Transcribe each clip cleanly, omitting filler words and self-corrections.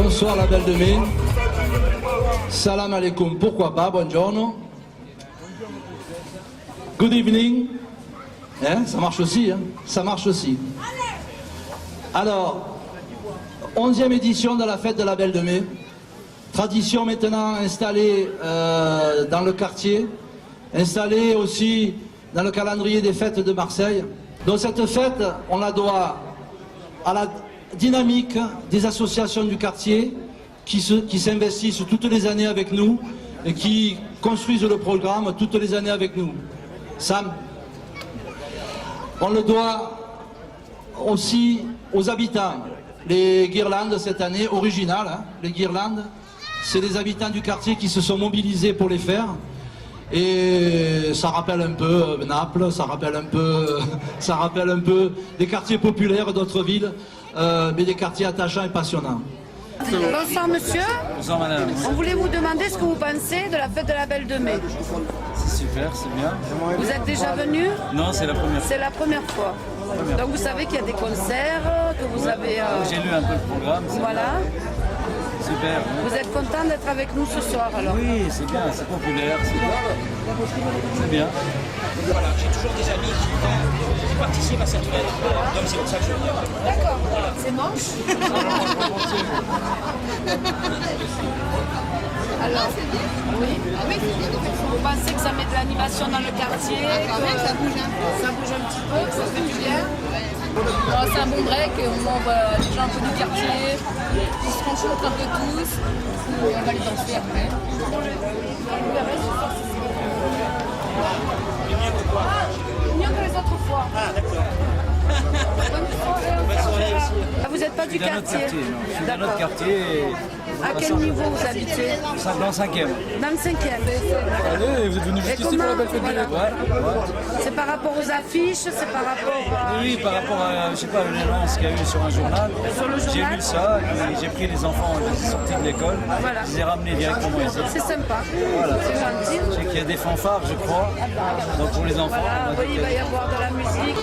bonsoir la Belle de Mai. Salam alaikum, pourquoi pas, buongiorno. Good evening. Hein, ça marche aussi, hein, ça marche aussi. Alors, 11e édition de la fête de la Belle de Mai. Tradition maintenant installée dans le quartier, installée aussi dans le calendrier des fêtes de Marseille. Donc cette fête, on la doit à la dynamique des associations du quartier qui s'investissent toutes les années avec nous et qui construisent le programme toutes les années avec nous. Sam, on le doit aussi aux habitants. Les guirlandes cette année, originales, hein, les guirlandes, c'est les habitants du quartier qui se sont mobilisés pour les faire. Et ça rappelle un peu Naples, ça rappelle un peu des quartiers populaires d'autres villes, mais des quartiers attachants et passionnants. Bonsoir monsieur. Bonsoir madame. On voulait vous demander ce que vous pensez de la fête de la Belle de Mai. C'est super, c'est bien. Vous êtes déjà venu? Non, c'est la première fois. C'est la première fois. Donc vous savez qu'il y a des concerts, que vous avez... J'ai lu un peu le programme. Voilà. Super. Vous êtes content d'être avec nous ce soir alors? Oui, c'est bien, c'est populaire, c'est bien. Voilà, j'ai toujours des amis qui participent à cette fête, donc c'est pour ça que je viens. D'accord, c'est moche. Alors, oui. Vous pensez que ça met de l'animation dans le quartier, que ça bouge un petit peu, que ça fait du bien? C'est un bon break, on voit les gens un peu du quartier, ils se rencontrent un peu tous, on va les danser après. Mieux que les autres fois. Ah, d'accord. Ah, vous n'êtes pas du Dans notre quartier? quartier, non. Je suis dans D'accord. notre quartier. À quel niveau vous habitez? Dans le 5e. Dans le 5e. Allez, vous êtes venu Et jusqu'ici comment, pour la belle fête de voilà. Ouais. C'est par rapport aux affiches, c'est par rapport à... Oui, par rapport à, je sais pas, l'annonce qu'il y a eu sur un journal. Sur le J'ai journal? lu ça, et j'ai pris les enfants, je les ai sortis de l'école, Voilà. je les ai ramenés directement ici. C'est sympa, Voilà. c'est gentil. Je sais qu'il y a des fanfares, je crois, donc pour les enfants. Voilà, oui, il va y avoir de la musique.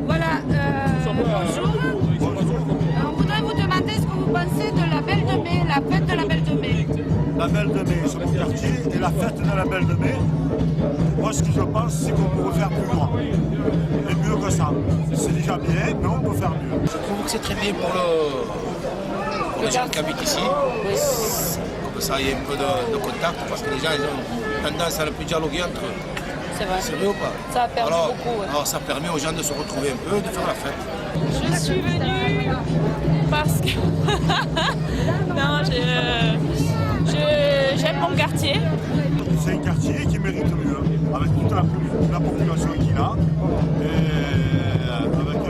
Voilà, bonjour. On voudrait vous demander ce que vous pensez de la Belle de Mai, la fête de la Belle de Mai. La Belle de Mai sur mon quartier et la fête de la Belle de Mai. Moi, ce que je pense, c'est qu'on peut faire plus grand. Et mieux que ça. C'est déjà bien, mais on peut faire mieux. Je trouve que c'est très bien pour les gens qui habitent ici. Comme ça, il y a un peu de contact, parce que les gens ils ont tendance à ne plus dialoguer entre eux. C'est vrai. C'est vrai ou pas? Ça a perdu beaucoup. Ouais. Alors ça permet aux gens de se retrouver un peu, de faire la fête. Je suis venue parce que non, j'aime mon quartier. C'est un quartier qui mérite mieux, avec toute la population qu'il a, et avec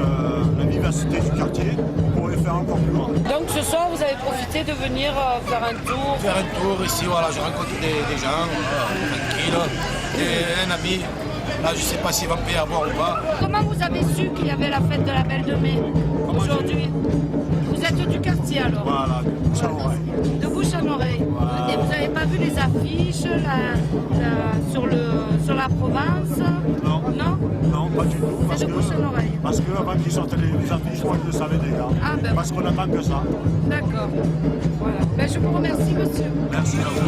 la vivacité du quartier, on pourrait faire encore plus grand. Donc ce soir, vous avez profité de venir faire un tour. Faire un tour ici, voilà, je rencontre des gens, tranquilles, un ami. Là, je ne sais pas s'il va me payer à boire ou pas. Comment vous avez su qu'il y avait la fête de la Belle de Mai aujourd'hui? Vous êtes du quartier alors? Voilà, de bouche à l'oreille. De bouche à l'oreille. Voilà. avant qu'ils sortent les affiches, moi je le savais déjà. Ah, ben. Parce qu'on n'attend que ça. D'accord. Voilà. Ben, je vous remercie, monsieur. Merci à vous.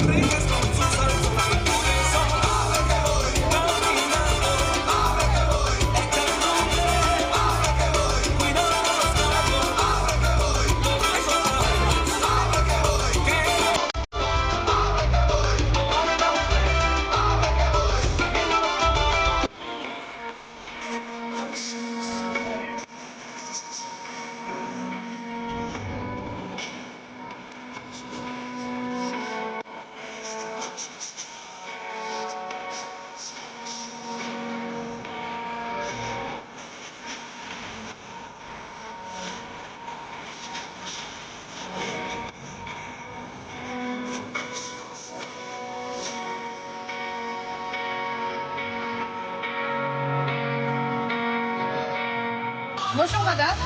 Bonjour, madame.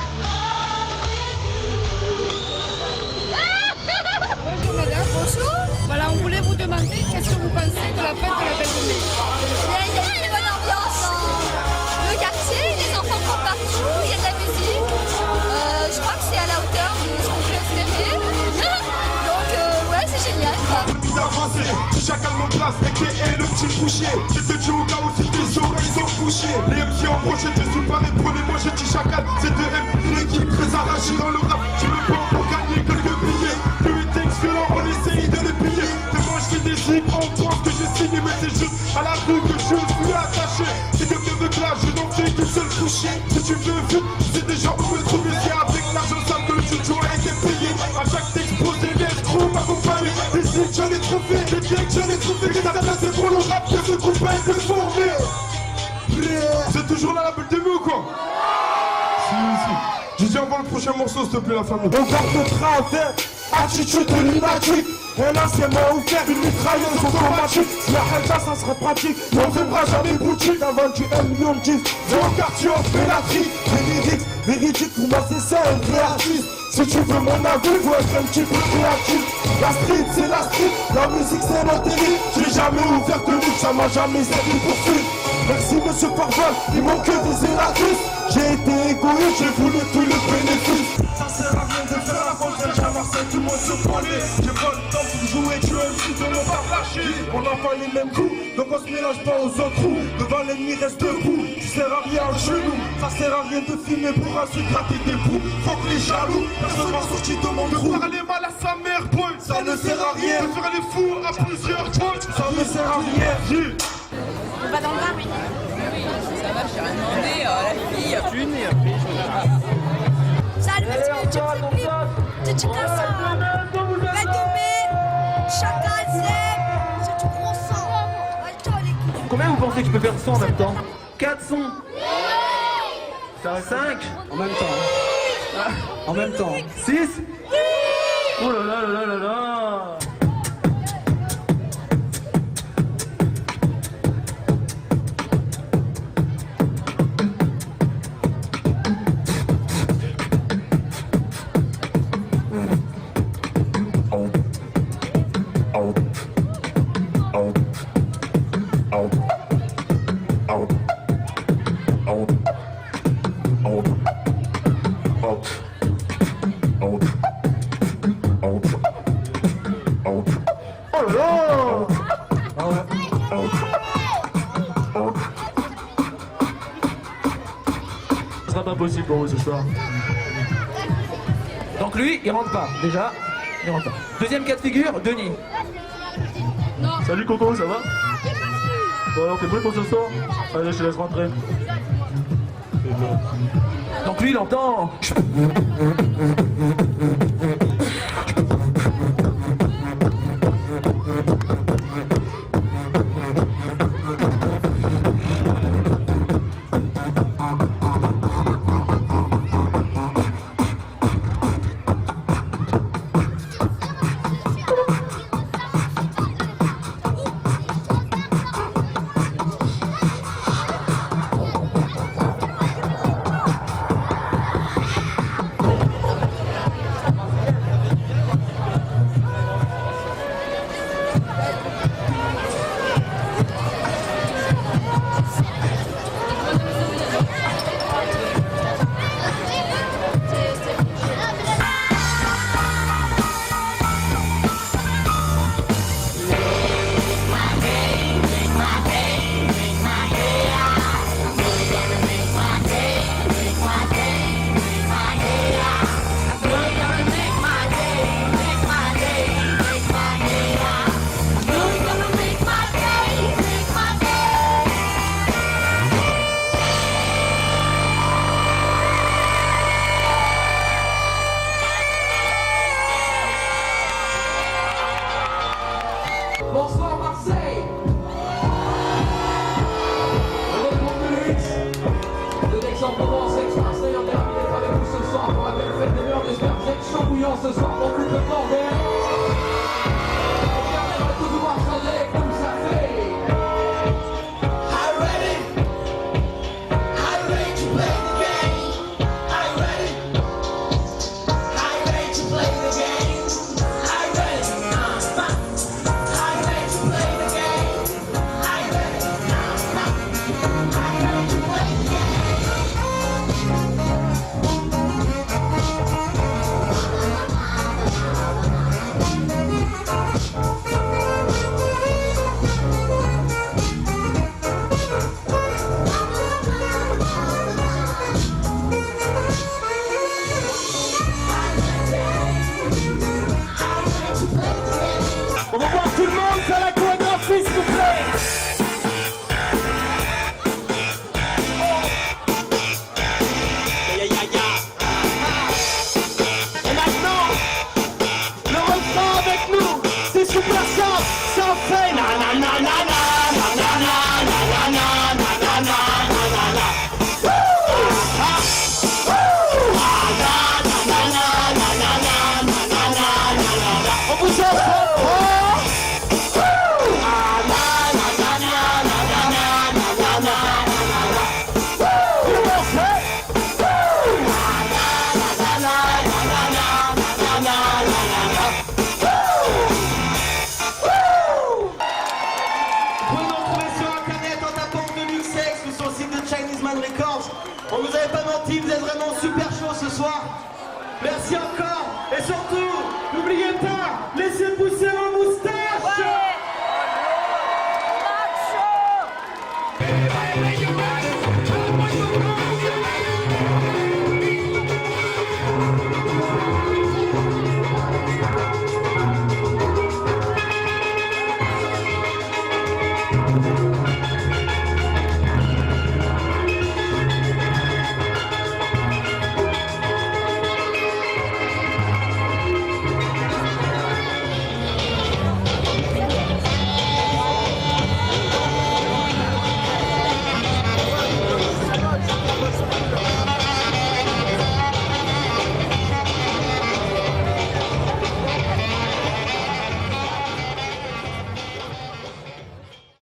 Bonjour, madame. Bonjour. Voilà, on voulait vous demander qu'est-ce que vous pensez de la fête de la Belle-de-Mai. Il y a une bonne ambiance dans le quartier, les enfants courent partout, il y a de la musique. Je crois que c'est à la hauteur de ce qu'on peut espérer. Donc ouais, c'est génial quoi. D'avancer, chacal mon place, et le petit boucher. Je te dis au cas où si tes oreilles sont bouchées. Les MC en projet, je suis pas les prenez-moi, je dis chacal. C'est de M, une équipe très arrachée dans le rap. Je me prends pour gagner quelques billets. Plus et texte violent, on essaye de les piller. Tellement je fais des zigs, on pense que j'ai signé, mais c'est juste à la rue que je suis attaché. Si quelqu'un veut clash, je n'en fais qu'une seule coucher. Si tu veux vite, c'est déjà où me trouver. C'est avec l'argent sale que le tuto a été payé. À chaque texte posé, les escrocs m'accompagnent. Les zigs, j'en ai trouvé, les decks, j'en ai trouvé. Les datas, c'est pour le rap, que ce groupe a été formé. C'est toujours là la belle de mieux ou quoi? Si. J'ai dit avant le prochain morceau, s'il te plaît, la famille. On garde le travers, attitude de lunatique. Et là c'est moi ouvert, une mitrailleuse automatique. La Helja ça serait pratique, mais on viendra jamais boutique. T'as vendu 1 million de disques, dans le quartier on fait la tri. Véridique, pour moi c'est ça un vrai artiste. Si tu veux mon avis, faut être un petit peu créatif. La street c'est la street, la musique c'est notre élite. J'ai jamais ouvert de lutte, ça m'a jamais servi pour suite. Merci monsieur Parval, ils m'ont que visé la cuisse. J'ai été égoïste, j'ai voulu tous les bénéfices. Ça sert à rien de faire la faute, j'ai Marseille, tout le monde se prenait. J'ai pas le temps pour jouer, tu es MC de me faire lâcher. On n'a pas les mêmes coups, donc on se mélange pas aux autres trous. Devant l'ennemi reste debout, tu sers à rien au genou. Ça sert à rien de filmer pour ensuite gratter des bouts. Faut que les jaloux, personne m'a sorti de mon trou. Parler mal à sa mère, boy. Ça ne sert à rien. De faire les fous à plusieurs fois. Ça ne sert à rien. On va dans le bar, oui. Ça va, j'ai rien demandé, la fille. Salut, tu te casses ça. Belle-de-Mai, chacal, c'est du gros sang. Attends les couilles. Combien vous pensez que je peux faire de sons en même temps? 4 sons. Ça fait 5. En même temps. En même temps. 6. Oh là là là là là. Ce sera pas possible pour vous ce soir. Donc lui, il rentre pas, déjà. Il rentre pas. Deuxième cas de figure, Denis. Non. Salut Coco, ça va? Bon alors t'es prêt pour ce soir? Allez, je te laisse rentrer. Donc lui, il entend. ambiance ce soir pour plus de bordel. On va tous voir chanter comme ça fait. Are you ready? Are you ready to play the game? Are you ready? Are you ready to play the game? Are you ready? Are you ready to play the game? Are you ready? Are you ready to play the game? On va voir tout le monde faire la chorégraphie s'il vous plaît. Et maintenant, le refrain avec nous, c'est super simple, ça fait na na na na na na na na na na na na na na. On vous entend. Vous pouvez nous retrouver sur internet en tapant 2006 ou sur le site de Chinese Man Records. On nous avait pas menti, vous êtes vraiment super chaud ce soir. Merci encore et surtout, n'oubliez pas, laissez pousser